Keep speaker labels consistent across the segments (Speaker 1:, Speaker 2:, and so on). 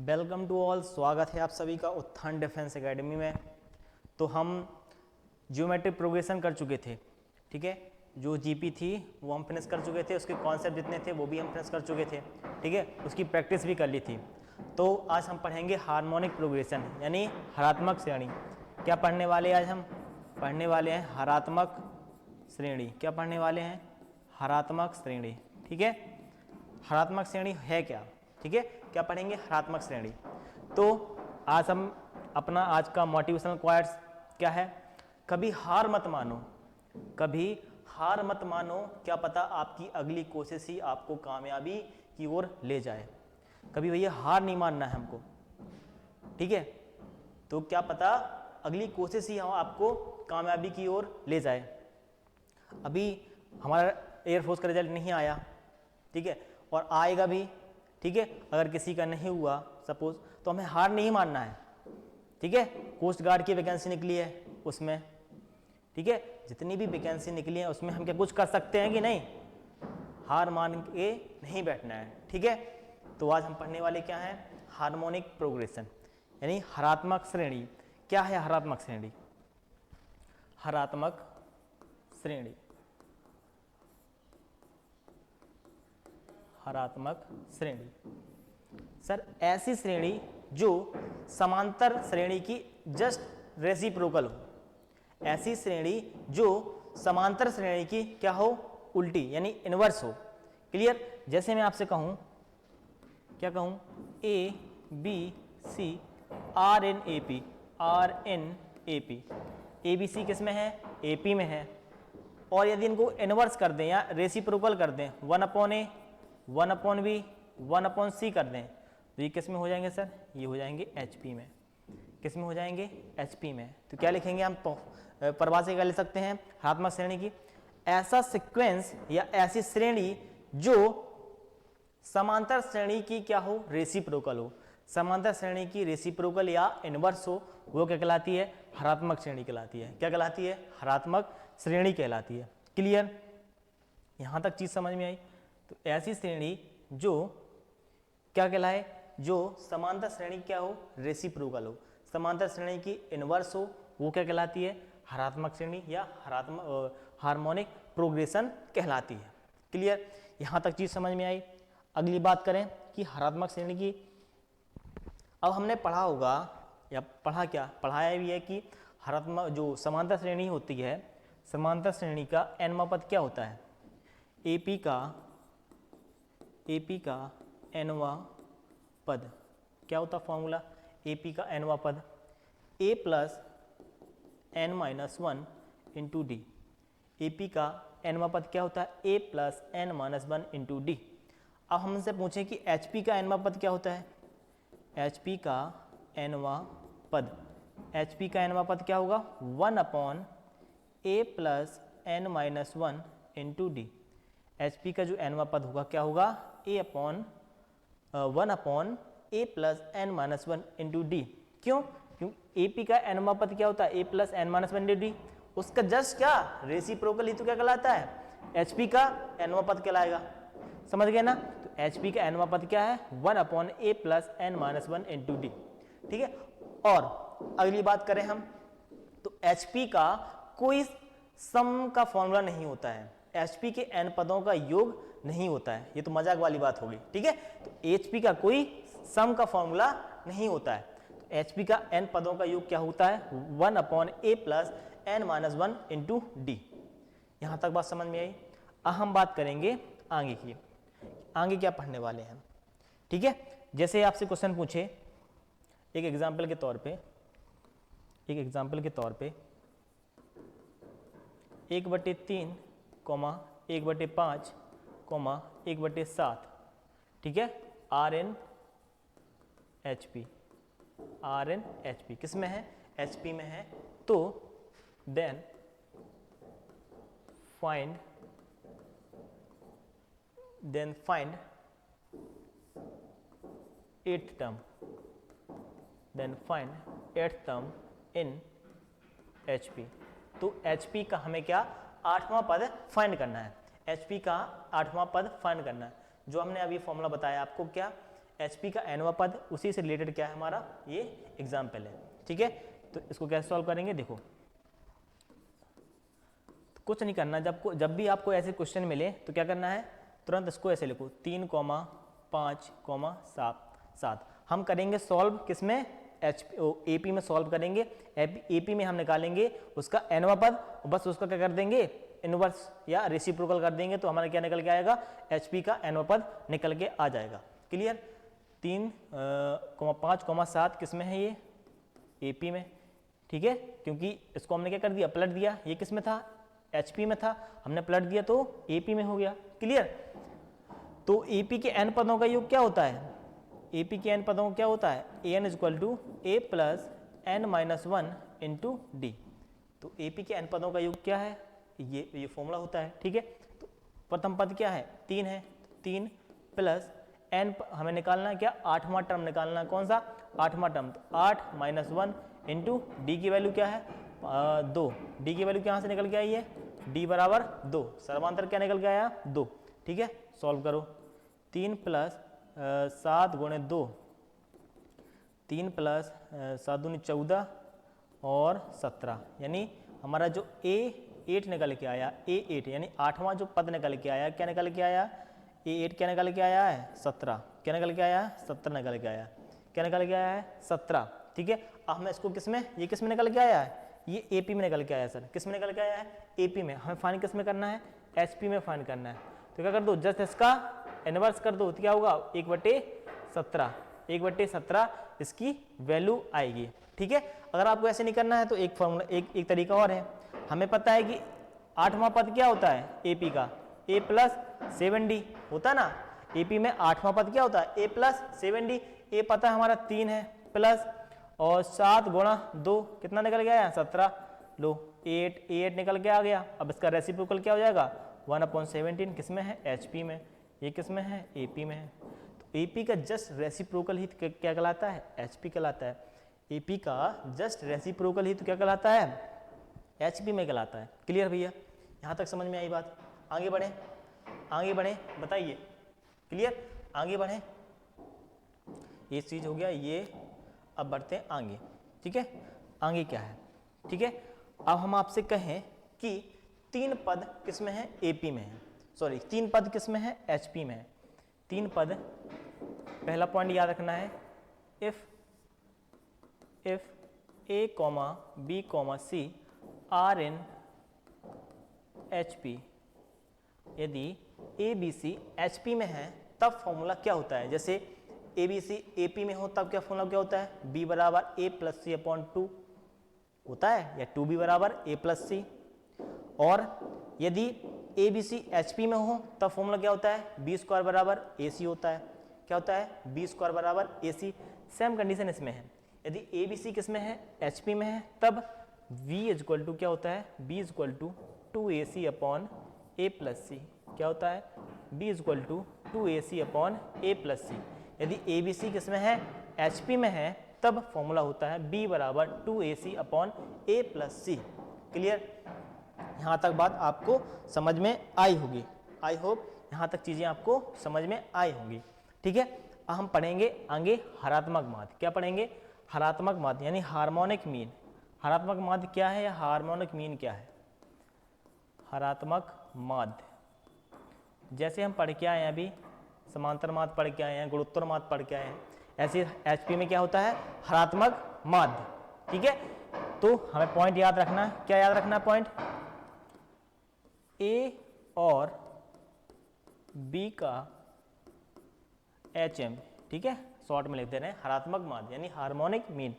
Speaker 1: Welcome to all, स्वागत है आप सभी का उत्थान डिफेंस एकेडमी में। तो हम ज्योमेट्रिक प्रोग्रेशन कर चुके थे, ठीक है। जो जीपी थी वो हम फिनिश कर चुके थे, उसके कॉन्सेप्ट जितने थे वो भी हम फिनिश कर चुके थे, ठीक है। उसकी प्रैक्टिस भी कर ली थी। तो आज हम पढ़ेंगे हार्मोनिक प्रोग्रेशन यानी हरात्मक श्रेणी। क्या पढ़ने वाले आज हम पढ़ने वाले हैं हरात्मक श्रेणी। क्या पढ़ने वाले हैं? हरात्मक श्रेणी, ठीक है। हरात्मक श्रेणी है क्या, ठीक है। क्या पढ़ेंगे? हरात्मक श्रेणी। तो आज हम अपना आज का मोटिवेशनल क्वाइट्स क्या है? कभी हार मत मानो, कभी हार मत मानो, क्या पता आपकी अगली कोशिश ही आपको कामयाबी की ओर ले जाए। कभी भैया हार नहीं मानना है हमको, ठीक है। तो क्या पता अगली कोशिश ही आपको कामयाबी की ओर ले जाए। अभी हमारा एयरफोर्स का रिजल्ट नहीं आया, ठीक है, और आएगा भी, ठीक है। अगर किसी का नहीं हुआ सपोज, तो हमें हार नहीं मानना है, ठीक है। कोस्ट गार्ड की वैकेंसी निकली है उसमें, ठीक है, जितनी भी वैकेंसी निकली है उसमें हम क्या कुछ कर सकते हैं कि नहीं? हार मान के नहीं बैठना है, ठीक है। तो आज हम पढ़ने वाले क्या हैं? हार्मोनिक प्रोग्रेशन यानी हरात्मक श्रेणी। क्या है हरात्मक श्रेणी? हरात्मक श्रेणी, हरात्मक श्रेणी सर ऐसी श्रेणी जो समांतर श्रेणी की जस्ट रेसिप्रोकल हो। ऐसी श्रेणी जो समांतर श्रेणी की क्या हो? उल्टी यानी इनवर्स हो। क्लियर? जैसे मैं आपसे कहूं, क्या कहूं? A B C R N A P, R N A P. A B C किस में है? ए पी में है। और यदि इनको इनवर्स कर दें या रेसिप्रोकल कर दें, 1/a 1/b 1/c कर दें, तो ये किस में हो जाएंगे सर? ये हो जाएंगे HP में। किस में हो जाएंगे? HP में। तो क्या लिखेंगे हम? परिभाषा क्या ले सकते हैं हरात्मक श्रेणी की? ऐसा सीक्वेंस या ऐसी श्रेणी जो समांतर श्रेणी की क्या हो? रेसिप्रोकल हो। समांतर श्रेणी की रेसिप्रोकल या इनवर्स हो, वो क्या कहलाती है? हरात्मक श्रेणी कहलाती है। क्या कहलाती है? हरात्मक श्रेणी कहलाती है। क्लियर? यहां तक चीज समझ में आई? तो ऐसी श्रेणी जो क्या कहलाए? जो समांतर श्रेणी क्या हो? रेसिप्रोकल हो। समांतर श्रेणी की इनवर्स हो, वो क्या कहलाती है? हरात्मक श्रेणी या हार्मोनिक प्रोग्रेशन कहलाती है। क्लियर? यहां तक चीज समझ में आई? अगली बात करें कि हरात्मक श्रेणी की, अब हमने पढ़ा होगा या पढ़ा क्या? पढ़ाया भी है कि हरात्मक जो समांतर श्रेणी होती है, समांतर श्रेणी का nवां पद क्या होता है? AP का nवां पद क्या होता? फॉर्मूला AP का nवां पद A plus n-1 into D. AP का nवां पद क्या होता है? A plus n-1 into D. अब हमसे पूछें कि HP का nवां पद क्या होता है? HP का nवां पद, HP का nवां पद क्या होगा? 1/a plus n-1 into D. HP का जो nवां पद होगा क्या होगा? 1/a plus n-1 into D. क्यों? क्योंकि AP का nवां पद क्या होता है? A plus n-1 into D. उसका जस्ट क्या रेसिप्रोकल ही तो क्या कहलाता है? HP का nवां पद कहलाएगा। समझ गए ना? तो HP का nवां पद क्या है? 1/a plus n-1 into D, ठीक है। और अगली बात करें हम, तो HP का कोई सम का फॉर्मूला नहीं होता है। HP के n पदों का योग नहीं होता है। ये तो मजाक वाली बात होगी, ठीक है। तो HP का कोई सम का फॉर्मूला नहीं होता है। तो HP का n पदों का योग क्या होता है? 1/a plus n-1 into D. यहां तक बात समझ में आई? अब हम बात करेंगे आगे की। आगे क्या पढ़ने वाले हैं, ठीक है। जैसे आपसे क्वेश्चन पूछे, एक एग्जाम्पल के तौर पे 1/3, 1/5, 1/7, ठीक है। RN HP किस में है? HP में है। तो then find eighth term in HP। तो HP का हमें क्या 8वां पद फाइंड करना है। HP का 8वां पद फाइंड करना है। जो हमने अभी फॉर्मूला बताया आपको, क्या HP का nवां पद, उसी से रिलेटेड क्या है हमारा ये एग्जाम्पल है। ठीक है, तो इसको कैसे सॉल्व करेंगे, देखो कुछ नहीं करना, जब भी आपको ऐसे क्वेश्चन मिले तो क्या करना है, तुरंत इसको ऐसे लिखो 3,5,7। हम करेंगे सॉल्व किसमें, AP में सॉल्व करेंगे। AP में हम निकालेंगे उसका nवां पद, बस उसका क्या कर देंगे, इनवर्स या रेसिप्रोकल कर देंगे, तो हमारा क्या निकल के आएगा, HP का nवां पद निकल के आ जाएगा। क्लियर, 3,5,7 किस में है, ये AP में। ठीक है, क्योंकि इसको हमने क्या कर दिया, पलट दिया, ये किस में था, HP में था, हमने पलट दिया तो AP में हो गया। क्लियर, तो AP के n पदों का योग क्या होता है, AP के n पदों का क्या होता है, an equal to a plus n minus 1 into D. तो AP के n पदों का योग क्या है, ये फॉर्मूला होता है। ठीक है, तो प्रथम पद क्या है, 3 है, 3 प्लस n हमें निकालना है क्या, 8वां टर्म निकालना है, कौन सा 8वां टर्म, तो 8 माइनस 1 इंटू डी की वैल्यू क्या है 2, डी की वैल्यू कहाँ से निकल के आई है, d बराबर 2, सर्वांतर क्या निकल के आया 2। ठीक है, सॉल्व करो, 3 प्लस 7 गुणे 2, 3 प्लस 7 दूनी 14 और 17, यानी हमारा जो A8 निकल के आया, A8 यानी 8वां जो पद निकल के आया, क्या निकल के आया, A8 क्या निकल के आया है 17, क्या निकल के आया 17 निकल के आया, क्या निकल के आया है 17। ठीक है, अब हमें इसको किस में, ये किस में निकल के आया है, ये AP में निकल के आया सर, किस में निकल के आया है, AP में। हमें फाइन किस में करना है, HP में फाइन करना है, तो क्या कर दो, जस्ट इसका इनवर्स कर दो, तो क्या होगा 1/17, 1/17 इसकी वैल्यू आएगी। ठीक है, अगर आपको ऐसे नहीं करना है तो एक फॉर्मूला, एक तरीका और है, हमें पता है कि 8वां पद क्या होता है AP का, a प्लस 7d होता है ना, AP में 8वां पद क्या होता है, a प्लस 7d, a पता है हमारा 3 है, प्लस और 7 गुणा 2 कितना निकल गया 17, लो 8 निकल के आ गया। अब इसका रेसिप्रोकल क्या हो जाएगा 1/17, किस में है HP में, ये किस में है AP में है। तो AP का जस्ट रेसिप्रोकल ही तो क्या कहलाता है, HP कहलाता है। AP का जस्ट रेसिप्रोकल ही तो क्या कहलाता है, HP में कहलाता है। क्लियर भैया, यहाँ तक समझ में आई बात, आगे बढ़े, आगे बढ़े, बताइए, क्लियर, आगे बढ़े, ये चीज हो गया ये। अब बढ़ते हैं आगे। ठीक है, आगे क्या है, ठीक है, अब हम आपसे कहें कि 3 पद किस में है, AP में है, सॉरी 3 पद किस में है, HP में है। 3 पद, पहला पॉइंट याद रखना है, if A, B, C are in HP, यदि ABC HP में है तब फॉर्मूला क्या होता है, जैसे ABC AP में हो तब क्या फॉर्मूला क्या होता है, B बराबर A प्लस C अपॉन 2 होता है, या 2B बराबर A प्लस C। और यदि ABC HP में हो तब फॉर्मूला क्या होता है, B स्क्वायर बराबर AC होता है, क्या होता है, B स्क्वायर बराबर AC। सेम कंडीशन इसमें है, यदि ABC किस में है, HP में है, तब V इक्वल टू क्या होता है, B equal to 2AC upon A plus C, क्या होता है, B equal to 2AC upon A plus C। यदि ABC किस में है, HP में है, तब फॉर्मूला होता है B बराबर 2AC upon A plus C। Clear, यहाँ तक बात आपको समझ में आई होगी, आई होप यहाँ तक चीज़ें आपको समझ में आई होंगी। ठीक है, अब हम पढ़ेंगे आगे हरात्मक माध्य। क्या पढ़ेंगे, हरात्मक माध्य यानी हार्मोनिक मीन। हरात्मक माध्य क्या है या हार्मोनिक मीन क्या है, हरात्मक माध्य जैसे हम पढ़ के आए हैं अभी, समांतर माध्य पढ़ के आए हैं, गुणोत्तर माध्य पढ़ के आए हैं, ऐसे HP में क्या होता है, हरात्मक माध्य। ठीक है, तो हमें पॉइंट याद रखना है, क्या याद रखना है पॉइंट, A और B का HM, ठीक है, शॉर्ट में लिख दे रहे हैं हरात्मक माध्य यानी हार्मोनिक मीन।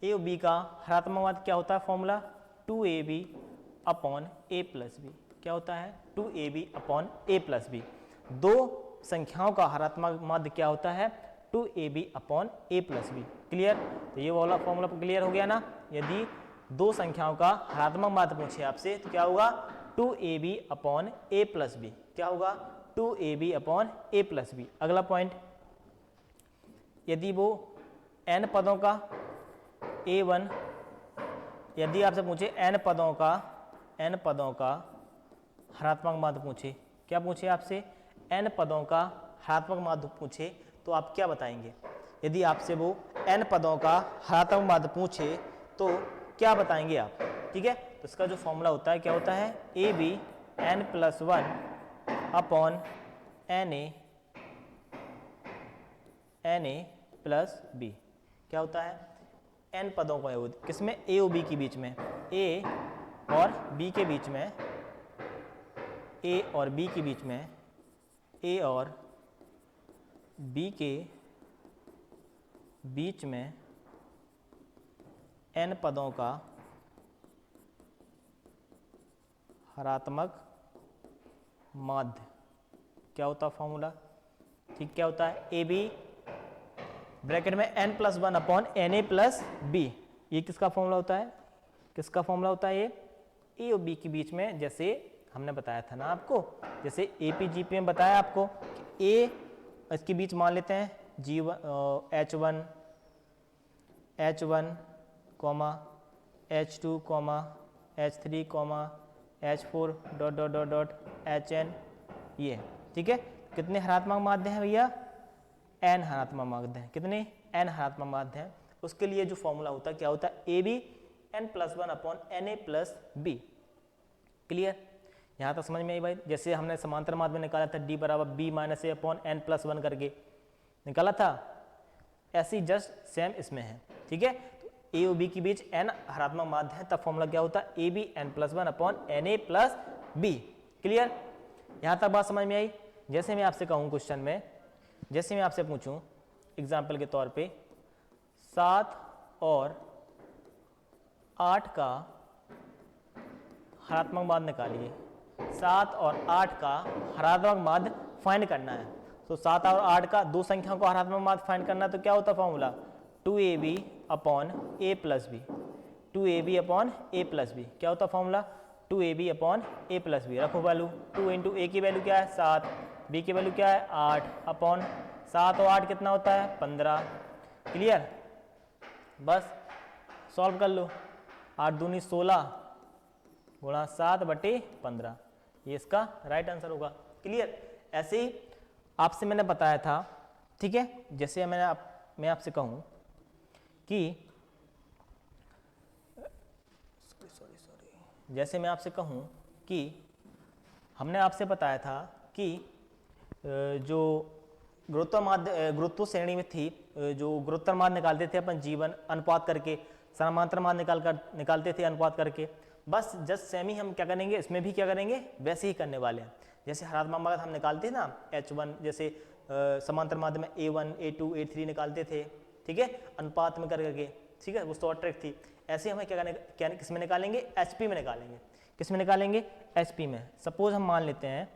Speaker 1: A और B का हरात्मक माध्य क्या होता है, formula 2AB upon A plus B, क्या होता है 2AB upon A plus B. दो संख्याओं का हरात्मक माध्य क्या होता है, 2AB upon A plus B. Clear, तो ये वाला फॉर्मूला क्लियर हो गया ना। यदि दो संख्याओं का हरात्मक माध्य पूछे आपसे तो क्या होगा 2AB upon A plus B, क्या होगा 2AB upon A plus B. अगला पॉइंट, यदि वो n पदों का A1, यदि आपसे पूछे n पदों का हरात्मक माध्य पूछे, क्या पूछे आपसे n पदों का हरात्मक माध्य पूछे, तो आप क्या बताएंगे? यदि आपसे वो n पदों का हरात्मक माध्य पूछे तो क्या बताएंगे आप? ठीक है, तो इसका जो फॉर्मूला होता है क्या होता है? A B n + 1 upon na plus B. क्या होता है? n पदों का योग, किसमें? a और b के बीच में, a और b के बीच में, a और b के बीच में, a और b के बीच में n पदों का हरात्मक माध्य। क्या होता है फॉर्मूला? ठीक, क्या होता है? ए बी ब्रैकेट में n + 1 upon na plus B. ये किसका फॉर्मूला होता है? किसका फॉर्मूला होता है? ये ए और बी के बीच में, जैसे हमने बताया था ना आपको, जैसे ए पी जी पी में बताया आपको कि ए इसके बीच मान लेते हैं H1 comma H2 comma H3 comma H4 dot dot dot dot HN, ये ठीक है। कितने हरात्मक माध्य हैं भैया? n हरात्मक माध्य हैं। कितने? n हरात्मक माध्य हैं। उसके लिए जो फॉर्मूला होता है क्या होता है? A B n + 1 upon na plus B. Clear? यहाँ तक समझ में आई भाई? जैसे हमने समांतर माध्य में निकाला था d = b - a upon n + 1 करके निकाला था, ऐसी जस्ट सेम इसमें है। ठीक है, तो ए और बी के बीच n हरात्मक माध्य है, तब फॉर्मूला क्या होता है? A B n + 1 upon na plus B. Clear? यहाँ तक बात समझ में आई? जैसे मैं आपसे कहूँ क्वेश्चन में, जैसे मैं आपसे पूछूं एग्जाम्पल के तौर पे 7 और 8 का हरात्मक माध्य निकालिए। 7 और 8 का हरात्मक माध्य फाइंड करना है। तो 7 और 8 का दो संख्याओं को हरात्मक माध्य फाइंड करना है, तो क्या होता है formula? 2ab upon a plus B. 2ab upon a plus B. क्या होता है formula? 2ab upon a plus B. रखो वैल्यू, 2 इंटू a की वैल्यू क्या है? 7, b की वैल्यू क्या है? 8 अपॉन 7 और 8 कितना होता है? 15। क्लियर? बस सॉल्व कर लो। 8 दूनी 16 गुणा 7/15, ये इसका राइट आंसर होगा। क्लियर? ऐसे ही आपसे मैंने बताया था, ठीक है, जैसे मैं आपसे कहूँ कि जैसे मैं आपसे कहूँ कि हमने आपसे बताया था कि जो गुरुत्व श्रेणी में थी, जो गुरुत्तर माध्य निकालते थे अपन जीवन अनुपात करके, समांतर माध्य निकालते थे अनुपात करके, बस जस्ट सेम ही हम क्या करेंगे, इसमें भी क्या करेंगे, वैसे ही करने वाले हैं। जैसे हरात्मक माध्य हम निकालते हैं ना H1, जैसे समांतर माध्य में A1 A2 A3 निकालते थे, ठीक है, अनुपात में करके, ठीक है, वो शॉर्ट ट्रिक थी। ऐसे हमें क्या किस में निकालेंगे? HP में निकालेंगे। किस में निकालेंगे? HP में। सपोज हम मान लेते हैं,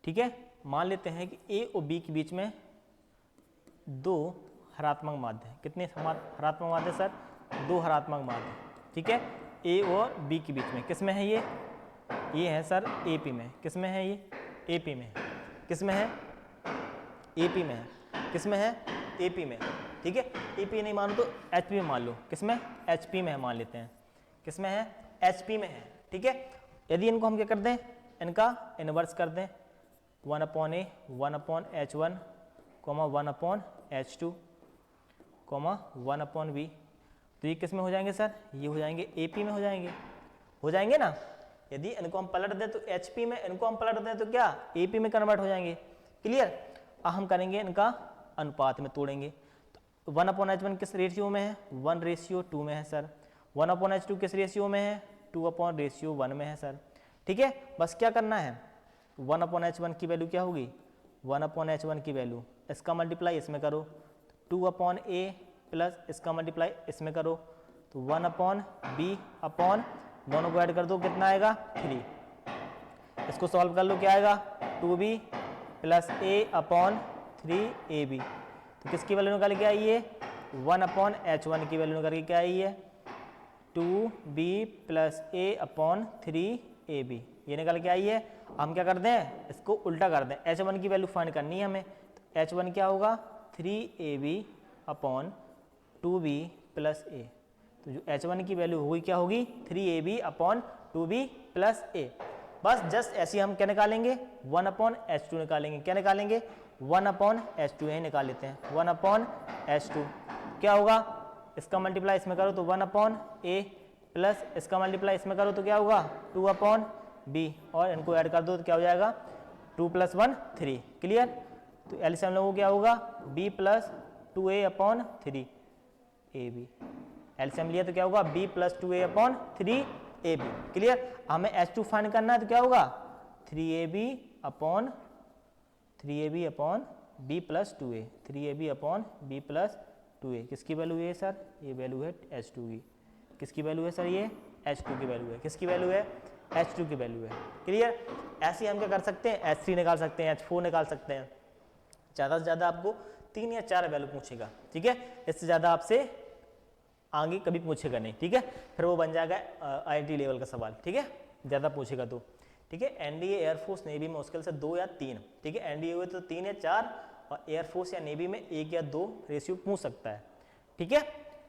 Speaker 1: ठीक है, मान लेते हैं कि A और B के बीच में दो हरात्मक माध्य हैं। कितने हरात्मक माध्य सर? दो हरात्मक माध्य, ठीक है, A और B के बीच में। किस में है ये है सर AP में। किस में है? ये AP में। किस में है? AP में है। किस में है? AP में। ठीक है, AP नहीं मानो तो HP में मान लो। किस में? HP में है, मान लेते हैं। किस में है? HP में है। ठीक है, यदि इनको हम क्या कर दें, इनका इनवर्स कर दें, 1/a 1/H1 1/H2 1/V, तो ये किस में हो जाएंगे सर? ये हो जाएंगे AP में हो जाएंगे ना। यदि इनको हम पलट दें तो HP में, इनको हम पलट दें तो क्या? AP में कन्वर्ट हो जाएंगे। क्लियर? अब हम करेंगे इनका अनुपात में तोड़ेंगे। तो 1/H1 किस रेशियो में है? 1:2 में है सर। 1/H2 किस रेशियो में है? 2/1 में है सर। ठीक है, बस क्या करना है, 1/H1 की वैल्यू क्या होगी? 1/H1 की वैल्यू, इसका मल्टीप्लाई इसमें करो, 2/A प्लस इसका मल्टीप्लाई इसमें करो, तो 1/B अपॉन दोनों को ऐड कर दो, कितना आएगा? 3। इसको सॉल्व कर लो, क्या आएगा? 2B plus A upon 3AB। तो किसकी वैल्यू निकाल के आई है? 1/H1 की वैल्यू निकाल के क्या आई है? 2B plus A upon 3AB, ये निकल के आई है। हम क्या कर दें, इसको उल्टा कर दें, H1 की वैल्यू फाइंड करनी है हमें। तो H1 क्या होगा? 3AB upon 2B plus A। तो जो H1 की वैल्यू होगी क्या होगी? 3AB upon 2B plus A। बस जस्ट ऐसे हम क्या निकालेंगे 1/H2 निकालेंगे। क्या निकालेंगे 1/H2 यही निकाल लेते हैं 1/H2 क्या होगा इसका मल्टीप्लाई इसमें करो तो 1/A प्लस इसका मल्टीप्लाई इसमें करो तो क्या होगा 2/B और इनको ऐड कर दो तो क्या हो जाएगा 2 + 1 3 क्लियर। तो एलसीएम लोगों क्या होगा B + 2A/3 AB एलसीएम लिया तो क्या होगा B + 2A/3 AB क्लियर। हमें H2 फाइंड करना है तो क्या होगा 3AB/B + 2A 3AB/B + 2A किसकी वैल्यू है सर ये वैल्यू है H2 की। किसकी वैल्यू है सर ये H2 की वैल्यू है। किसकी वैल्यू है H2 की वैल्यू है क्लियर। ऐसे हम क्या कर सकते हैं H3 निकाल सकते हैं H4 निकाल सकते हैं। ज़्यादा से ज़्यादा आपको 3 या 4 वैल्यू पूछेगा ठीक है। इससे ज़्यादा आपसे आगे कभी पूछेगा नहीं ठीक है। फिर वो बन जाएगा IIT लेवल का सवाल ठीक है ज़्यादा पूछेगा तो ठीक है। एनडीए एयरफोर्स नेवी में मुश्किल से 2 या 3 ठीक है। एनडीए हुए तो 3 या 4 और एयरफोर्स या नेवी में 1 या 2 रेशियो पूछ सकता है ठीक है।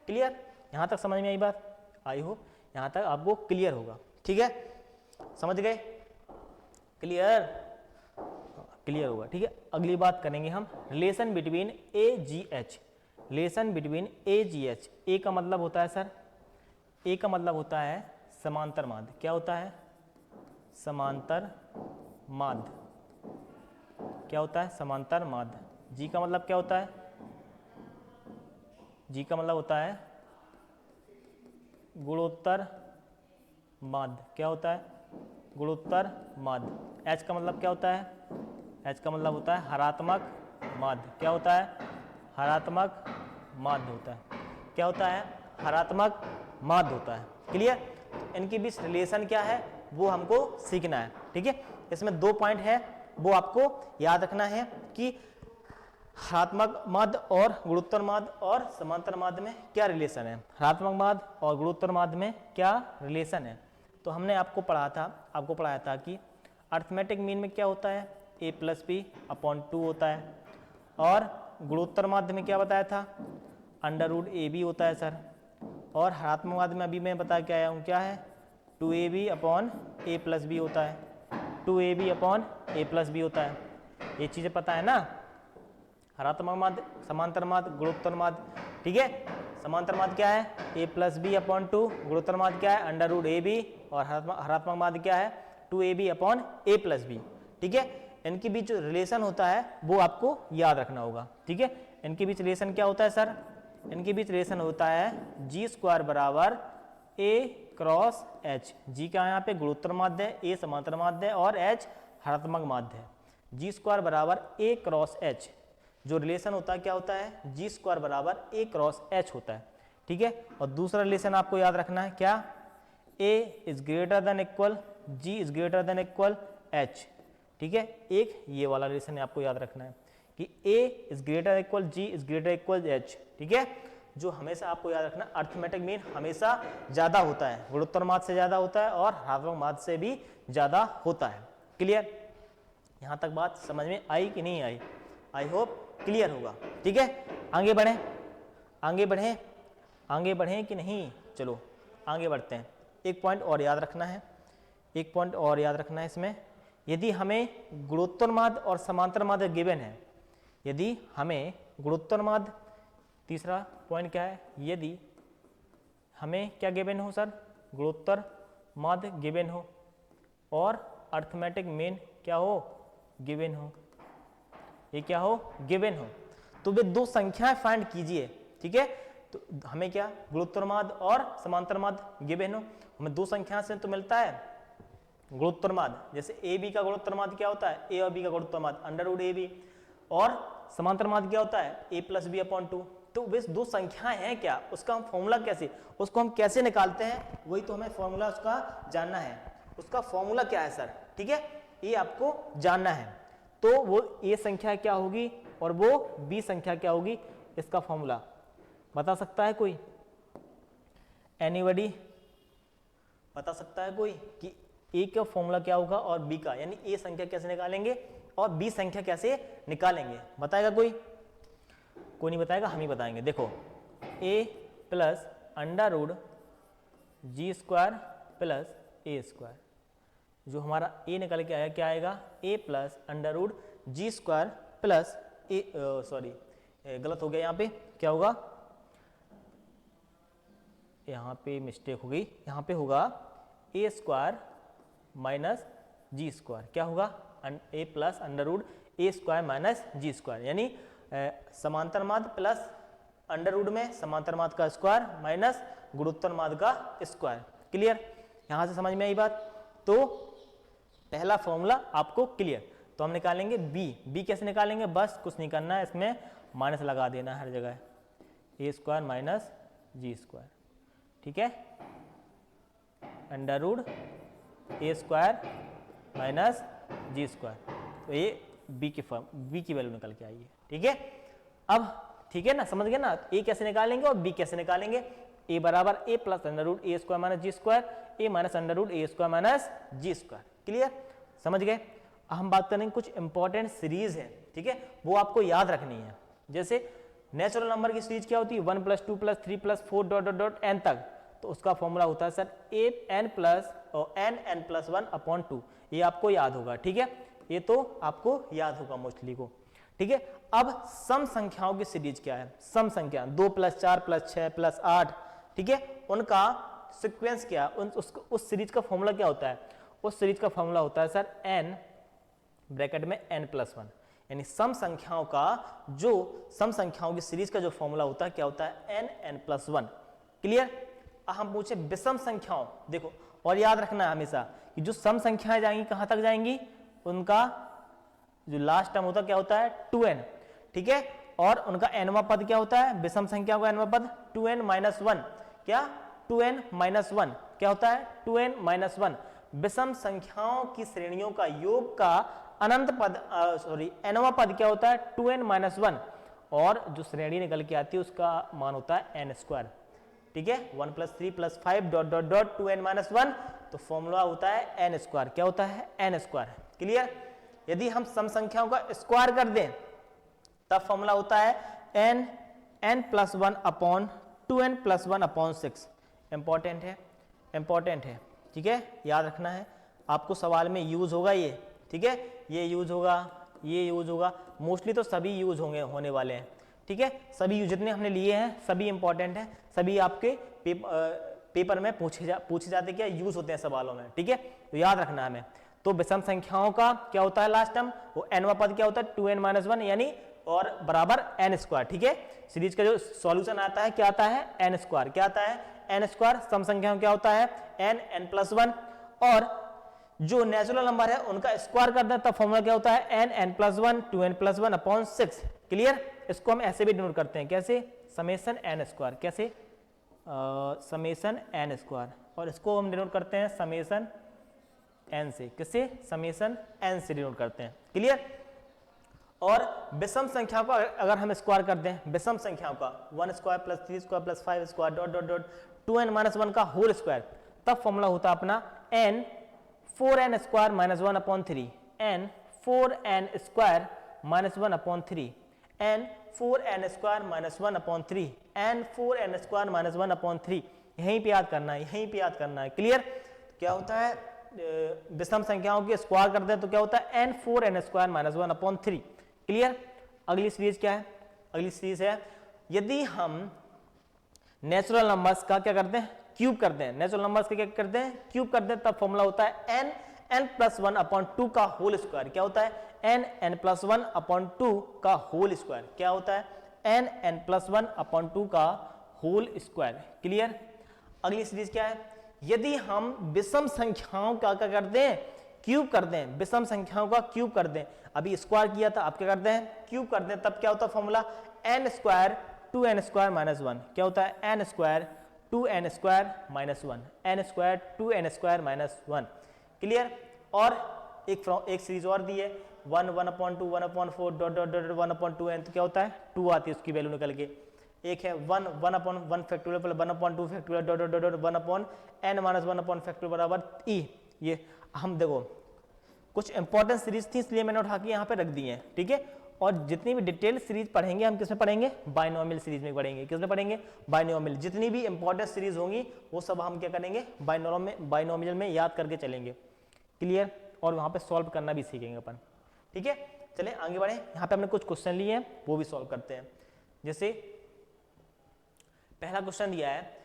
Speaker 1: क्लियर यहाँ तक समझ में आई बात। आई होप यहाँ तक आपको क्लियर होगा ठीक है। समझ गए क्लियर क्लियर होगा ठीक है। अगली बात करेंगे हम relation between AGH। Relation between AGH ए का मतलब होता है सर ए का मतलब होता है समांतर माध्य। क्या होता है समांतर माध्य। क्या होता है समांतर माध्य। जी का मतलब क्या होता है जी का मतलब होता है गुणोत्तर माध्य। क्या होता है गुणोत्तर माध्य। एच का मतलब क्या होता है एच का मतलब होता है हरात्मक माध्य। क्या होता है हरात्मक माध्य होता है। क्या होता है हरात्मक माध्य होता है क्लियर। इनके बीच रिलेशन क्या है वो हमको सीखना है ठीक है। इसमें 2 पॉइंट है वो आपको याद रखना है कि हरात्मक माध्य और गुणोत्तर माध्य और समांतर माध्य में क्या रिलेशन है। हरात्मक माध्य और गुणोत्तर माध्य में क्या रिलेशन है। तो हमने आपको पढ़ाया था कि अर्थमेटिक मीन में क्या होता है A + B/2 होता है और गुणोत्तर माध्य में क्या बताया था √AB होता है सर। और हरात्मक माध्य में अभी मैं बता के आया हूँ क्या है 2AB/A + B होता है 2AB/A + B होता है। ये चीज़ें पता है ना। हरात्मक माध्य समांतर माध्य गुणोत्तर माध्य ठीक है। समांतर माध्य क्या है A + B/2 गुणोत्तर माध्य क्या है √AB और हरात्मक माध्य क्या है 2AB/A + B ठीक है। इनके बीच जो रिलेशन होता है वो आपको याद रखना होगा ठीक है। इनके बीच रिलेशन क्या होता है सर इनके बीच रिलेशन होता है G² = A × H। G का यहाँ पे गुणोत्तर माध्य है A समांतर माध्य है और H हरात्मक माध्य है। G² = A × H जो रिलेशन होता है क्या होता है G² = A × H होता है ठीक है। और दूसरा रिलेशन आपको याद रखना है क्या A > G > H ठीक है। एक ये वाला रिलेशन आपको याद रखना है कि A > G > H ठीक है। जो हमेशा आपको याद रखना अर्थमेटिक मीन हमेशा ज़्यादा होता है गुणोत्तर माध्य से ज़्यादा होता है और हरात्मक माध्य से भी ज़्यादा होता है क्लियर। यहाँ तक बात समझ में आई कि नहीं आई। आई होप क्लियर होगा ठीक है। आगे बढ़ें आगे बढ़ें कि नहीं। चलो आगे बढ़ते हैं। एक पॉइंट और याद रखना है इसमें यदि हमें गुणोत्तर माध्य और समांतर माध्य गिवन है यदि हमें गुणोत्तर माध्य तीसरा पॉइंट क्या है यदि हमें क्या गिवन हो सर गुणोत्तर माध्य गिवन हो और अर्थमेटिक मीन क्या हो गिवन हो ये क्या हो गिवन हो तो वे 2 संख्याएं फाइंड कीजिए ठीक है। तो हमें क्या गुणोत्तर माध्य और समांतर माध्य गिवन हो हमें 2 संख्या से तो मिलता है गुणोत्तर माध्य। जैसे AB का गुणोत्तर माध्य क्या होता है A और B का गुणोत्तर माध्य √AB और समांतर माध्य क्या होता है A + B/2। तो वे 2 संख्याएं हैं क्या उसका हम फॉर्मूला उसको हम कैसे निकालते हैं वही तो हमें फॉर्मूला उसका जानना है। उसका फॉर्मूला क्या है सर ठीक है ये आपको जानना है। तो वो A संख्या क्या होगी और वो B संख्या क्या होगी इसका फॉर्मूला बता सकता है कोई एनीबॉडी बता सकता है कोई कि A का फॉर्मूला क्या होगा और B का यानी A संख्या कैसे निकालेंगे और B संख्या कैसे निकालेंगे बताएगा कोई नहीं बताएगा हम ही बताएंगे। देखो A + √G² + A² जो हमारा a निकल के आया क्या आएगा, a plus under root G square plus A, sorry गलत हो गया, यहाँ पे क्या होगा, यहाँ पे मिस्टेक हो गई, यहाँ पे होगा a square minus G square, क्या होगा a plus under root A square minus G square, यानी समांतर माध्य प्लस अंडर रूट में समांतर माध्य का स्क्वायर माइनस गुणोत्तर माध्य का स्क्वायर। क्लियर, यहां से समझ में आई बात। तो पहला फॉर्मूला आपको क्लियर, तो हम निकालेंगे b कैसे निकालेंगे, बस कुछ नहीं करना है, इसमें माइनस लगा देना हर जगह, ए स्क्वायर माइनस जी स्क्वायर, ठीक है, under root A square minus G square, तो ये b की वैल्यू निकल के आई है, ठीक है। अब ठीक है ना, समझ गए ना, a कैसे निकालेंगे और b कैसे निकालेंगे, a बराबर a plus under root A square minus G square, a minus under root A square minus G square. Clear, समझ गए। हम बात करेंगे कुछ इंपॉर्टेंट सीरीज है, ठीक है, वो आपको याद रखनी है। जैसे नेचुरल नंबर की सीरीज क्या होती है, 1 + 2 + 3 + 4 डॉट डॉट डॉट n तक, तो उसका फॉर्मूला होता है सर n प्लस और n + 1/2, ये आपको याद होगा, ठीक है, ये तो आपको याद होगा मोस्टली को, ठीक है। अब सम संख्याओं की सीरीज क्या है, सम संख्या 2 + 4 + 6 + 8, ठीक है, उनका सीक्वेंस क्या, उस सीरीज का फॉर्मूला क्या होता है, उस सीरीज का फॉर्मूला होता है सर n ब्रैकेट में n + 1, यानी सम संख्याओं का जो सम संख्याओं की सीरीज का जो फॉर्मूला होता है क्या होता है n + 1। क्लियर, हम पूछे विषम संख्याओं, देखो और याद रखना है हमेशा कि जो सम संख्याएं जाएंगी कहां तक जाएंगी, उनका जो लास्ट टर्म होता है क्या होता है 2n, ठीक है, और उनका nवां पद क्या होता है, विषम संख्या का nवां पद 2n - 1, क्या 2n - 1 क्या होता है 2n - 1, विषम संख्याओं की श्रेणियों का योग का अनंत पद nवां पद क्या होता है 2n - 1, और जो श्रेणी निकल के आती है उसका मान होता है n², ठीक है, 1 + 3 + 5 डॉट डॉट डॉट 2n - 1, तो फॉर्मूला होता है n², क्या होता है n²। क्लियर, यदि हम सम संख्याओं का स्क्वायर कर दें तब फॉर्मूला होता है n + 1/2n + 1/6। इंपॉर्टेंट है, इंपॉर्टेंट है, ठीक है, याद रखना है, आपको सवाल में यूज होगा ये, ठीक है, ये यूज होगा, ये यूज होगा, मोस्टली तो सभी यूज होने वाले हैं, ठीक है, सभी जितने हमने लिए हैं सभी इंपॉर्टेंट हैं, सभी आपके पेपर में पूछे जाते क्या यूज होते हैं सवालों में, ठीक है, तो याद रखना हमें। तो विषम संख्याओं का क्या होता है लास्ट टर्म, वो nवां पद क्या होता है 2n - 1, यानी और बराबर n², ठीक है, सीरीज का जो सॉल्यूशन आता है क्या आता है n², क्या आता है n², सम संख्याओं क्या होता है n + 1, और जो नेचुरल नंबर है उनका स्क्वायर कर दें तब फॉर्मूला क्या होता है n + 1 2n + 1/6। क्लियर, इसको हम ऐसे भी डिनोट करते हैं, कैसे, समेशन n², कैसे समेशन n², और इसको हम डिनोट करते हैं समेशन n से, किससे, समेशन n से डिनोट करते हैं। क्लियर, और विषम संख्या को अगर हम स्क्वायर कर दें, विषम संख्याओं का 1² + 3² + 5² डॉट डॉट डॉट 2n - 1 का होल स्क्वायर, तब फॉर्मूला होता अपना n 4n² - 1/3, n 4n² - 1/3, n 4n² - 1/3, n 4n² - 1/3, यहीं पे याद करना है, यहीं पे याद करना है। क्लियर, क्या होता है विषम संख्याओं के स्क्वायर करते हैं तो क्या होता है n 4n² - 1/3। क्लियर, अगली सीरीज क्या है, अगली सीरीज है यदि हम नेचुरल नंबर्स का क्या करते हैं क्यूब करते हैं, नेचुरल नंबर्स का क्या करते हैं क्यूब करते हैं, तब फॉर्मूला होता है n + 1/2 का होल स्क्वायर, क्या होता है n + 1/2 का होल स्क्वायर, क्या होता है n + 1/2 का होल स्क्वायर। क्लियर, अगली सीरीज क्या है, यदि हम विषम संख्याओं का क्या करते हैं क्यूब करते हैं, विषम संख्याओं का क्यूब कर दें, अभी स्क्वायर किया था अब क्या करते हैं क्यूब कर दें, तब क्या होता है फॉर्मूला n² 2n² - 1, क्या होता है n² 2n² - 1, n² 2n² - 1। Clear, और एक सीरीज और दी है 1 1/2 1/4 डॉट डॉट डॉट 1/2n, तो क्या होता है 2 आती है उसकी वैल्यू निकल के, एक है 1 1/1 factorial 1/2 factorial dot dot dot 1/n - 1 factorial बराबर e। ये हम देखो कुछ इंपॉर्टेंट सीरीज थी इसलिए मैंने उठा के यहाँ पे रख दी है, ठीक है, और जितनी भी डिटेल सीरीज पढ़ेंगे हम किसमें पढ़ेंगे, बाइनोमियल सीरीज में पढ़ेंगे, किसमें पढ़ेंगे बाइनोमियल, जितनी भी इंपॉर्टेंट सीरीज होंगी वो सब हम क्या करेंगे बाइनोमियल में याद करके चलेंगे। क्लियर, और वहाँ पे सॉल्व करना भी सीखेंगे अपन, ठीक है। चलें आगे बढ़ें, यहाँ पे हमने कुछ क्वेश्चन लिए हैं वो भी सॉल्व करते हैं। जैसे पहला क्वेश्चन दिया है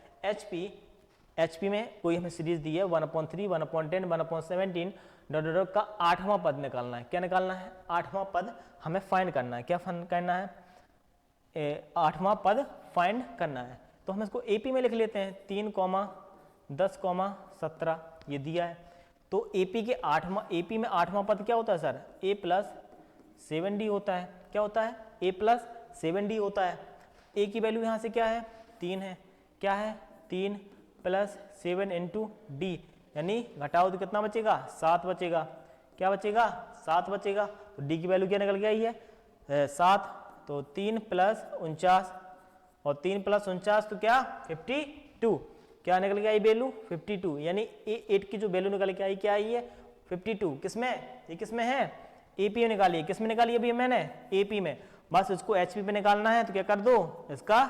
Speaker 1: एचपी में कोई हमें सीरीज दी है 1/3, 1/10, 1/17 डॉट का 8वां पद निकालना है। क्या निकालना है? 8वां पद हमें फाइंड करना है। क्या फाइंड करना है? 8वां पद फाइंड करना है। तो हम इसको एपी में लिख लेते हैं, 3, 10, 17 ये दिया है। तो एपी में 8वां पद क्या होता है सर? a + 7d होता है। क्या होता है? a + 7d होता है। a की वैल्यू यहाँ से क्या है? 3 है। क्या है? 3 + 7 × d, यानी घटाओ तो कितना बचेगा? 7 बचेगा। क्या बचेगा? 7 बचेगा। तो d की वैल्यू क्या निकल के आई है? 7। तो 3 + 49 और 3 + 49 तो क्या? 52। क्या निकल के आई वैल्यू? 52, यानी A8 की जो वैल्यू निकल के आई क्या आई है? 52। किसमें? ये किसमें है? AP में निकाली है। किसमें निकाली अभी मैंने? AP में। बस इसको HP पे निकालना है तो क्या कर दो? इसका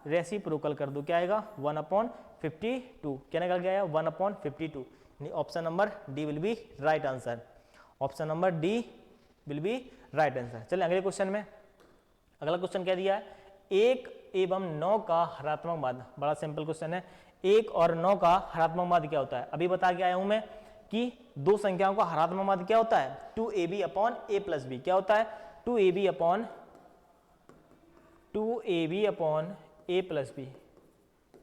Speaker 1: रेसिप्रोकल कर दो। क्या आएगा? 1/52। क्या निकल के आया? 1/52। यानी option number D will be right answer. Option number D will be right answer. चलिए अगले क्वेश्चन में। अगला क्वेश्चन क्या दिया है? 1 एवं 9 का हरात्मक माध्य। बड़ा सिंपल क्वेश्चन है। 1 और 9 का हरात्मक माध्य क्या होता है? अभी बता के आया हूं मैं कि दो संख्याओं का हरात्मक माध्य क्या होता है? 2ab/a + b। क्या होता है? 2ab/a + b।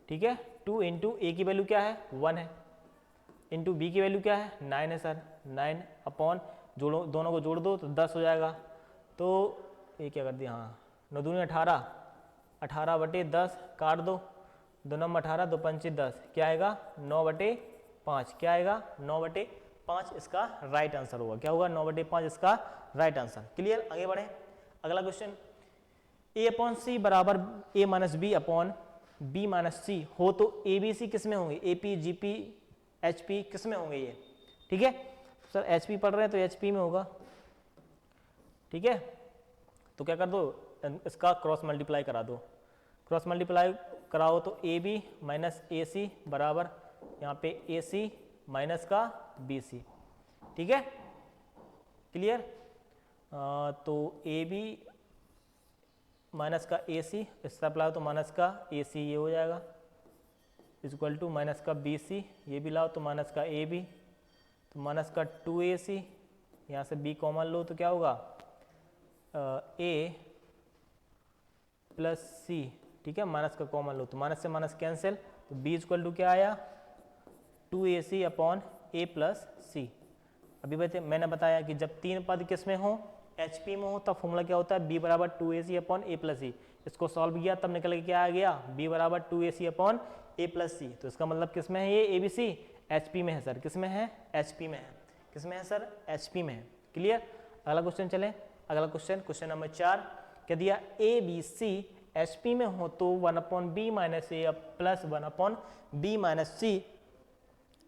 Speaker 1: ठीक है। 2 × a की वैल्यू क्या है? 1 है, इंटू b की वैल्यू क्या है? 9 है सर। 9 जोड़ो, दोनों को जोड़ दो तो 10 हो जाएगा। तो ये क्या कर दिया? हाँ, 9 दूनी 18, 18/10 काट दो, 2 9 18, 2 5 10। क्या आएगा? 9/5। क्या आएगा? 9/5 इसका राइट आंसर होगा। क्या होगा? 9/5 इसका राइट आंसर। क्लियर, आगे बढ़े। अगला क्वेश्चन, a/c बराबर a - b/b - c हो तो abc किस में होंगे? AP, GP, HP किस में होंगे ये? ठीक है सर, HP पढ़ रहे हैं तो HP में होगा। ठीक है, तो क्या कर दो? इसका क्रॉस मल्टीप्लाई करा दो। क्रॉस मल्टीप्लाई कराओ तो AB - AC बराबर यहाँ पे AC माइनस का BC। ठीक है, क्लियर। तो AB माइनस का AC, इस तरफ लाओ तो माइनस का AC ये हो जाएगा, इक्वल टू माइनस का BC, ये भी लाओ तो माइनस का AB, तो माइनस का 2AC, यहाँ से B कॉमन लो तो क्या होगा? A + C। ठीक है, माइनस का कॉमन लो तो माइनस से माइनस कैंसिल, तो B इक्वल टू क्या आया? 2AC/A + C। अभी मैंने बताया कि जब तीन पद किस में हो? HP में हो, तब फॉर्मूला क्या होता है? B = 2AC/A + C। इसको सॉल्व किया तब निकल के क्या आ गया? B = 2AC/A + C। तो इसका मतलब किस में है ये ABC? HP में है सर। किस में है? HP में है। किस में है सर? HP में है। क्लियर। अगला क्वेश्चन चलें। अगला क्वेश्चन नंबर 4 क्या दिया? ABC HP में हो तो 1/B - A + 1/B - C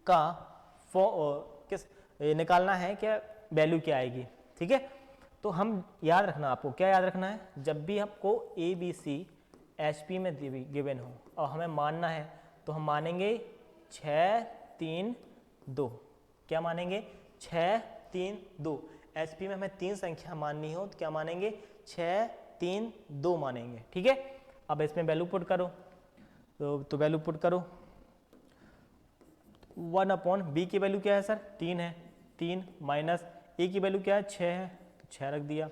Speaker 1: का किस निकालना है, क्या वैल्यू क्या आएगी? ठीक है, तो हम याद रखना, आपको क्या याद रखना है? जब भी आपको ABC HP में गिवन हो और हमें मानना है तो हम मानेंगे 6 3 2। क्या मानेंगे? 6 3 2। HP में हमें 3 संख्या माननी हो तो क्या मानेंगे? 6 3 2 मानेंगे। ठीक है, अब इसमें वैल्यू पुट करो, तो वैल्यू पुट करो। 1/B की वैल्यू क्या है सर? 3 है, 3 माइनस A की वैल्यू क्या है? 6 है, तो 6 रख दिया,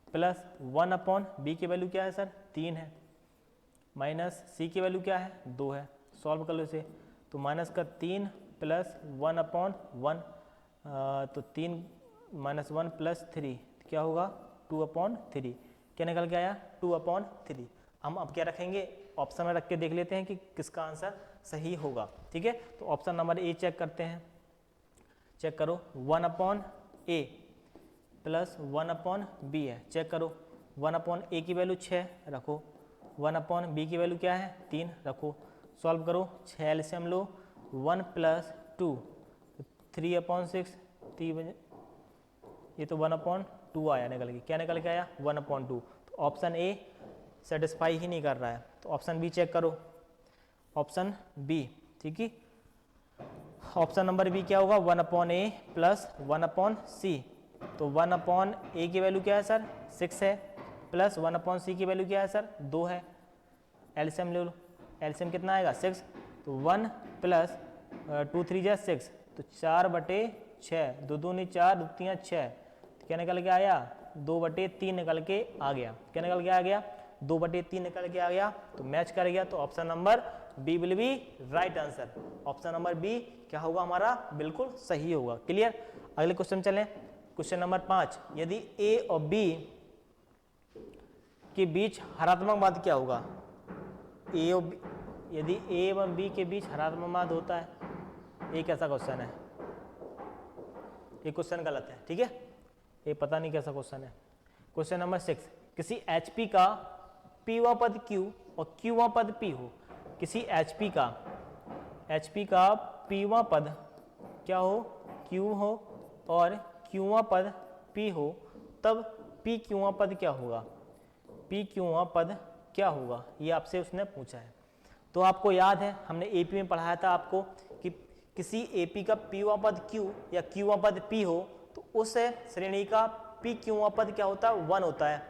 Speaker 1: प्लस 1/B की वैल्यू क्या है सर? 3 है, माइनस C की वैल्यू क्या है? 2 है। सॉल्व कर लो इसे, तो माइनस का 3 प्लस 1/1, तो 3 - 1 + 3 क्या होगा? 2/3। क्या निकल के आया? 2/3। हम अब क्या रखेंगे? ऑप्शन में रख के देख लेते हैं कि किसका आंसर सही होगा। ठीक है, तो ऑप्शन नंबर A चेक करते हैं। चेक करो, 1/A + 1/B है। चेक करो, 1/A की वैल्यू 6 रखो, 1/B की वैल्यू क्या है? 3 रखो। सॉल्व करो, 6 एलसीएम लो, 1 + 2 3/6, ये तो 1/2 आया निकल के। क्या निकल के आया? 1/2। तो ऑप्शन A सेटिस्फाई ही नहीं कर रहा है, तो ऑप्शन B चेक करो। ऑप्शन B, ठीक है, ऑप्शन नंबर बी क्या होगा, 1/a प्लस 1/c। तो 1/a की वैल्यू क्या है सर, 6 है, प्लस 1/c की वैल्यू क्या है सर, 2 है। एलसीएम ले लो, एलसीएम कितना आएगा 6, तो 1 प्लस 2 3 जा 6, तो 4/6, 2 दूनी 4, 2 3 6, तो क्या निकल के आया, 2/3 निकल के आ गया। क्या निकल के आ गया, 2/3 निकल के आ गया, तो मैच कर गया। तो option number B will be right answer. Option number B क्या होगा हमारा, बिल्कुल सही होगा। क्लियर। अगले क्वेश्चन चलें। क्वेश्चन नंबर 5, यदि ए और बी के बीच हरात्मक माध्य क्या होगा। ए और बी, यदि ए एवं बी के बीच हरात्मक माध्य होता है, ये कैसा क्वेश्चन है, ये क्वेश्चन गलत है, ठीक है, ये पता नहीं कैसा क्वेश्चन है। क्वेश्चन नंबर 6, किसी HP का Pवां पद Q और Qवां पद P हो। किसी HP का Pवां पद क्या हो, Q हो, और Qवां पद P हो, तब P Qवां पद क्या होगा, P Qवां पद क्या होगा, ये आपसे उसने पूछा है। तो आपको याद है हमने AP में पढ़ाया था आपको कि किसी AP का Pवां पद Q या Qवां पद P हो, तो उस श्रेणी का P Qवां पद क्या होता है, 1 होता है,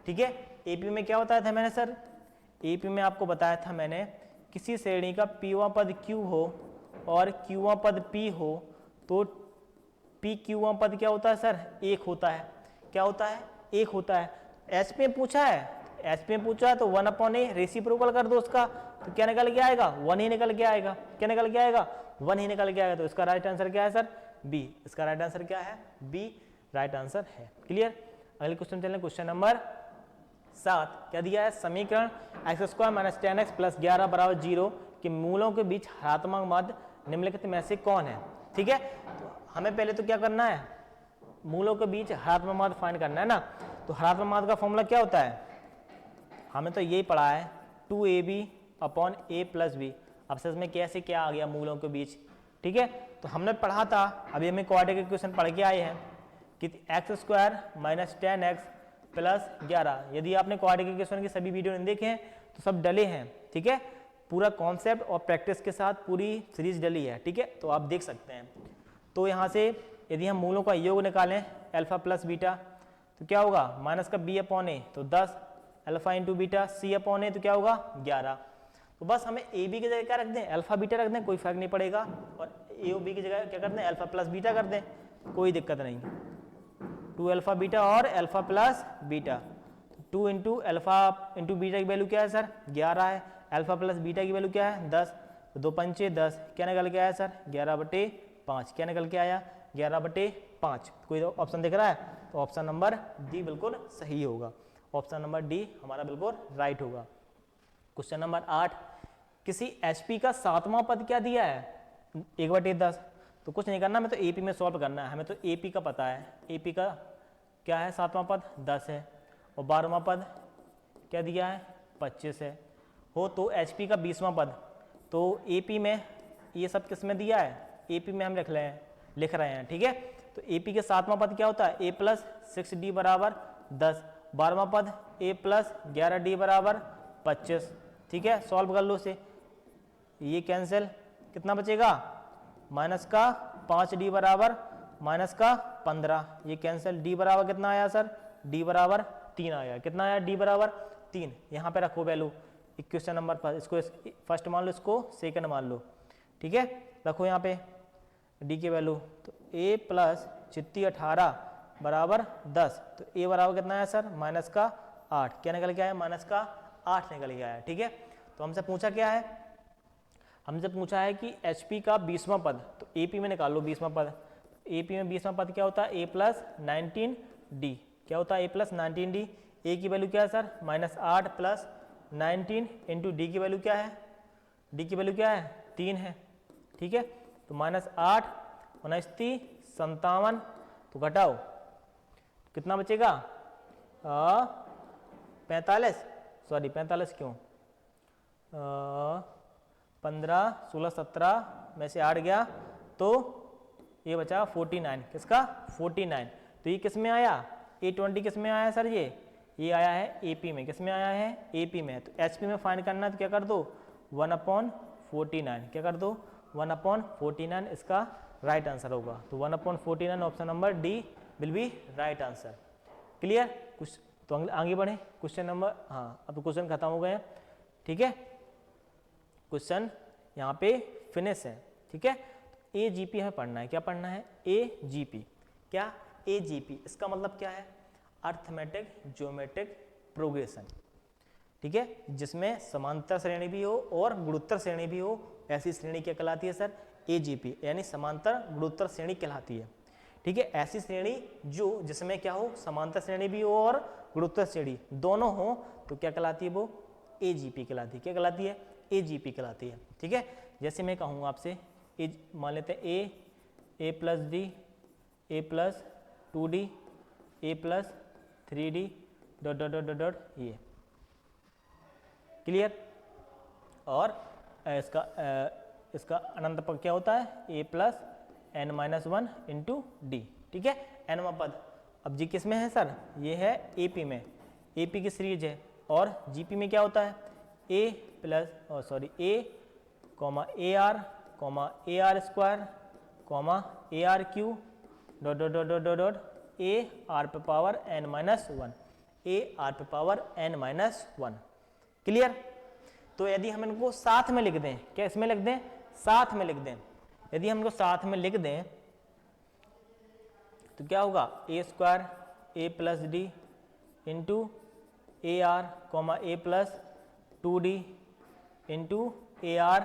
Speaker 1: ठीक है। AP में क्या बताया था मैंने सर, AP में आपको बताया था मैंने, किसी श्रेणी का Pवां पद Q हो और Qवां पद P हो, तो P Qवां पद क्या होता है सर, 1 होता है। क्या होता है, 1 होता है। HP में पूछा है, तो 1/a रेसिप्रोकल कर दो उसका, तो क्या निकल के आएगा, 1 ही निकल के आएगा। क्या निकल के आएगा, 1 ही निकल के आएगा। तो इसका राइट आंसर क्या है सर, बी। इसका राइट आंसर क्या है, बी राइट आंसर है। क्लियर। अगले क्वेश्चन चलें। क्वेश्चन नंबर 7, क्या दिया है, समीकरण x² - 10x + 11 = 0 के मूलों के बीच हरात्मक माध्य निम्नलिखित में से कौन है। ठीक है, तो हमें पहले तो क्या करना है, मूलों के बीच हरात्मक माध्य फाइंड करना है ना। तो हरात्मक माध्य का फॉर्मूला क्या होता है, हमें तो यही पढ़ा है, 2ab/a + b। अब सर में कैसे क्या आ गया मूलों के बीच, ठीक है, तो हमने पढ़ा था, अभी हमें क्वाड्रेटिक इक्वेशन पढ़ के आए हैं कि x² - 10x + 11। यदि आपने क्वाड्रेटिक इक्वेशन की सभी वीडियो नहीं देखे हैं तो सब डले हैं, ठीक है, पूरा कॉन्सेप्ट और प्रैक्टिस के साथ पूरी सीरीज डली है, ठीक है, तो आप देख सकते हैं। तो यहाँ से यदि हम मूलों का योग निकालें अल्फा प्लस बीटा, तो क्या होगा, माइनस का b/a, तो 10, अल्फा इंटू बीटा c/a, तो क्या होगा 11। तो बस हमें ए बी की जगह क्या रख दें, अल्फा बीटा रख दें, कोई फर्क नहीं पड़ेगा, और ए और बी की जगह क्या कर दें, अल्फा प्लस बीटा कर दें, कोई दिक्कत नहीं। 2 अल्फा बीटा और alpha plus beta, 2 into alpha into beta की वैल्यू क्या है सर, 11 है, अल्फा प्लस बीटा की वैल्यू क्या है 10, तो 2 पंचे 10, क्या निकल के आया सर 11/5। क्या निकल के आया 11/5। कोई ऑप्शन दिख रहा है, तो ऑप्शन नंबर डी बिल्कुल सही होगा। ऑप्शन नंबर डी हमारा बिल्कुल राइट होगा। क्वेश्चन नंबर 8, किसी HP का 7वां पद क्या दिया है, 1/10। तो कुछ नहीं करना, हमें तो AP में सॉल्व करना है, हमें तो AP का पता है, AP का क्या है 7वां पद 10 है, और 12वां पद क्या दिया है 25 है, हो तो HP का 20वां पद, तो AP में ये सब किस में दिया है, AP में हम लिख रहे हैं, ठीक है। तो AP के 7वां पद क्या होता है, a + 6d = 10, 12वां पद a + 11d = 25, ठीक है, सॉल्व कर लो इसे, ये कैंसिल, कितना बचेगा, माइनस का 5d = माइनस का 15, ये कैंसिल, d बराबर कितना आया सर, d बराबर 3 आया, कितना आया, d बराबर 3। यहाँ पे रखो वैल्यू इक्वेशन नंबर पर, इसको फर्स्ट मान लो, इसको सेकंड मान लो, ठीक है, रखो यहाँ पे d की वैल्यू, तो a + 18 = 10, तो a बराबर कितना है सर, माइनस का 8, क्या निकल के आया, माइनस का 8 निकल के आया, ठीक है। तो हमसे पूछा क्या है, हमसे पूछा है कि HP का 20वां पद, तो AP में निकाल लो 20वां पद, AP में 20वां पद क्या होता है, a + 19d, क्या होता है a + 19d, a की वैल्यू क्या है सर, -8 + 19 इंटू d की वैल्यू क्या है, d की वैल्यू क्या है 3 है, ठीक है, तो -8 29 57, तो घटाओ कितना बचेगा 45, सॉरी 45 क्यों, 15 16 17 में से 8 गया, तो ये बचा 49, किसका 49। तो ये किस में आया, A20 किस में आया सर, ये आया है AP में, किस में आया है AP में। तो HP में फाइंड करना है, तो क्या कर दो 1/49, क्या कर दो 1/49 इसका राइट आंसर होगा। तो 1/49 option number D will be right answer. Clear? कुछ तो आगे बढ़े क्वेश्चन नंबर, हाँ अब क्वेश्चन खत्म हो गए हैं, ठीक है, क्वेश्चन यहाँ पे फिनिश है, ठीक है। AGP हमें पढ़ना है, क्या पढ़ना है? AGP। क्या? AGP इसका मतलब क्या है? अर्थमेटिक ज्योमेट्रिक प्रोग्रेशन, ठीक है, जिसमें समांतर श्रेणी भी हो और गुणोत्तर श्रेणी भी हो, ऐसी श्रेणी क्या कहलाती है सर? AGP, यानी समांतर गुणोत्तर श्रेणी कहलाती है, ठीक है। ऐसी श्रेणी जो जिसमें क्या हो? समांतर श्रेणी भी हो और गुणोत्तर श्रेणी दोनों हो, तो क्या कहलाती है? वो AGP कहलाती है। क्या कहलाती है? AGP कहलाती है, ठीक है। जैसे मैं कहूँगा आपसे, मान लेते हैं A plus D, A plus 2D, A plus 3D dot dot dot dot, ये क्लियर। और इसका अनंत पद क्या होता है? A plus n-1 into D, ठीक है, nवा पद। अब जी किस में है सर? ये है AP में, AP की सीरीज है। और GP में क्या होता है? A plus A comma AR comma AR square comma AR Q dot dot dot dot dot AR पे पावर n-1, AR पे पावर n-1। क्लियर? तो यदि हम इनको साथ में लिख दें, क्या इसमें लिख दें? साथ में लिख दें। यदि हम इनको साथ में लिख दें तो क्या होगा? A square A plus D into AR comma A plus 2D into AR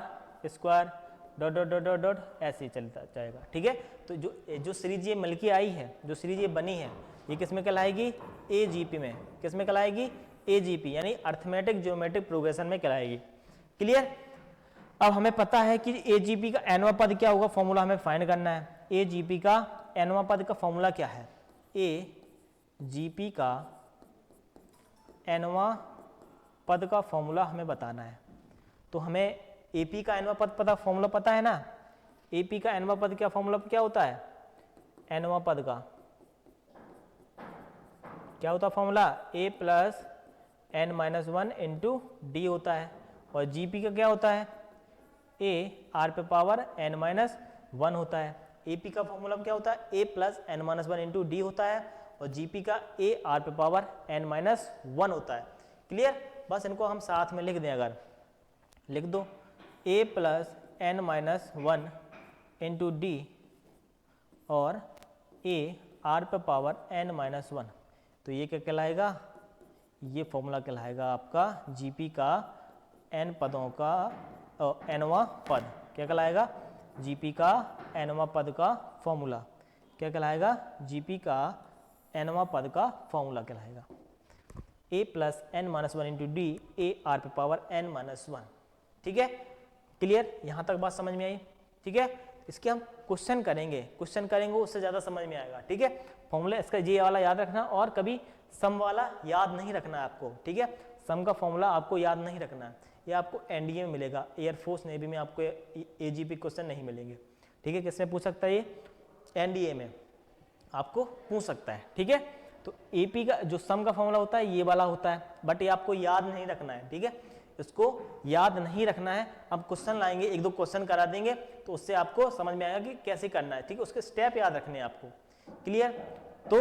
Speaker 1: square dot dot dot dot dot, ऐसे ही चलता जाएगा, ठीक है। तो जो सीरीज ये मिल के आई है, जो सीरीज ये बनी है, ये किस में कहलाएगी? AGP में। किस में कहलाएगी? AGP, यानी अर्थमेटिक ज्योमेट्रिक प्रोग्रेशन में कहलाएगी। क्लियर? अब हमें पता है कि AGP का nवां पद क्या होगा, फॉर्मूला हमें फाइंड करना है। AGP का nवां पद का फॉर्मूला क्या है? AGP का nवां पद का फॉर्मूला हमें बताना है। तो हमें AP का nवां पद पता, फॉर्मूला पता है ना? AP का nवां पद क्या फॉर्मूला क्या होता है? nवां पद का क्या होता है formula? A plus n-1 into D होता है। और GP का क्या होता है? A R पे पावर n-1 होता है। AP का फॉर्मूला क्या होता है? A plus n-1 into D होता है। और GP का A R पे पावर n-1 होता है। क्लियर? बस इनको हम साथ में लिख दें, अगर लिख दो A plus n-1 into D और A R पे पावर n-1, तो ये क्या कहलाएगा? ये फॉर्मूला कहलाएगा आपका GP का n पदों का nवां पद। क्या कहलाएगा? GP का nवां पद का फॉर्मूला क्या कहलाएगा? GP का nवां पद का फॉर्मूला कहलाएगा। A plus n-1 into D A R पे पावर n-1, ठीक है। क्लियर? यहाँ तक बात समझ में आई? ठीक है। इसके हम क्वेश्चन करेंगे उससे ज़्यादा समझ में आएगा, ठीक है। फॉर्मूला इसका ये वाला याद रखना, और कभी सम वाला याद नहीं रखना है आपको, ठीक है। सम का फॉर्मूला आपको याद नहीं रखना है, ये आपको NDA में मिलेगा, एयरफोर्स नेवी में आपको AGP क्वेश्चन नहीं मिलेंगे, ठीक है। किसमें पूछ सकता है? ये NDA में आपको पूछ सकता है, ठीक है। तो AP का जो सम का फॉर्मूला होता है ये वाला होता है, बट ये आपको याद नहीं रखना है, ठीक है। इसको याद नहीं रखना है। अब क्वेश्चन लाएंगे, एक दो क्वेश्चन करा देंगे, तो उससे आपको समझ में आएगा कि कैसे करना है, ठीक है। उसके स्टेप याद रखने हैं आपको। क्लियर? तो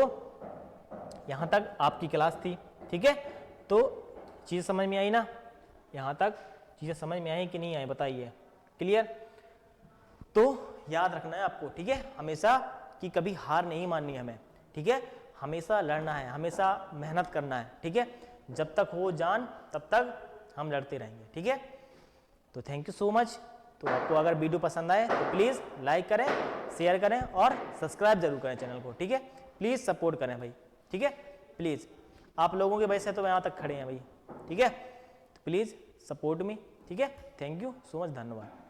Speaker 1: यहाँ तक आपकी क्लास थी, ठीक है। तो चीज़ समझ में आई ना? यहाँ तक चीज़ें समझ में आई कि नहीं आई, बताइए। क्लियर? तो याद रखना है आपको, ठीक है, हमेशा कि कभी हार नहीं माननी है हमें, ठीक है। हमेशा लड़ना है, हमेशा मेहनत करना है, ठीक है। जब तक हो जान तब तक हम लड़ते रहेंगे, ठीक है। तो थैंक यू सो मच। तो आपको अगर वीडियो पसंद आए तो प्लीज़ लाइक करें, शेयर करें और सब्सक्राइब जरूर करें चैनल को, ठीक है। प्लीज़ सपोर्ट करें भाई, ठीक है। प्लीज़, आप लोगों की वजह से तो यहाँ तक खड़े हैं भाई, ठीक है। तो प्लीज़ सपोर्ट मी, ठीक है। थैंक यू सो मच, धन्यवाद।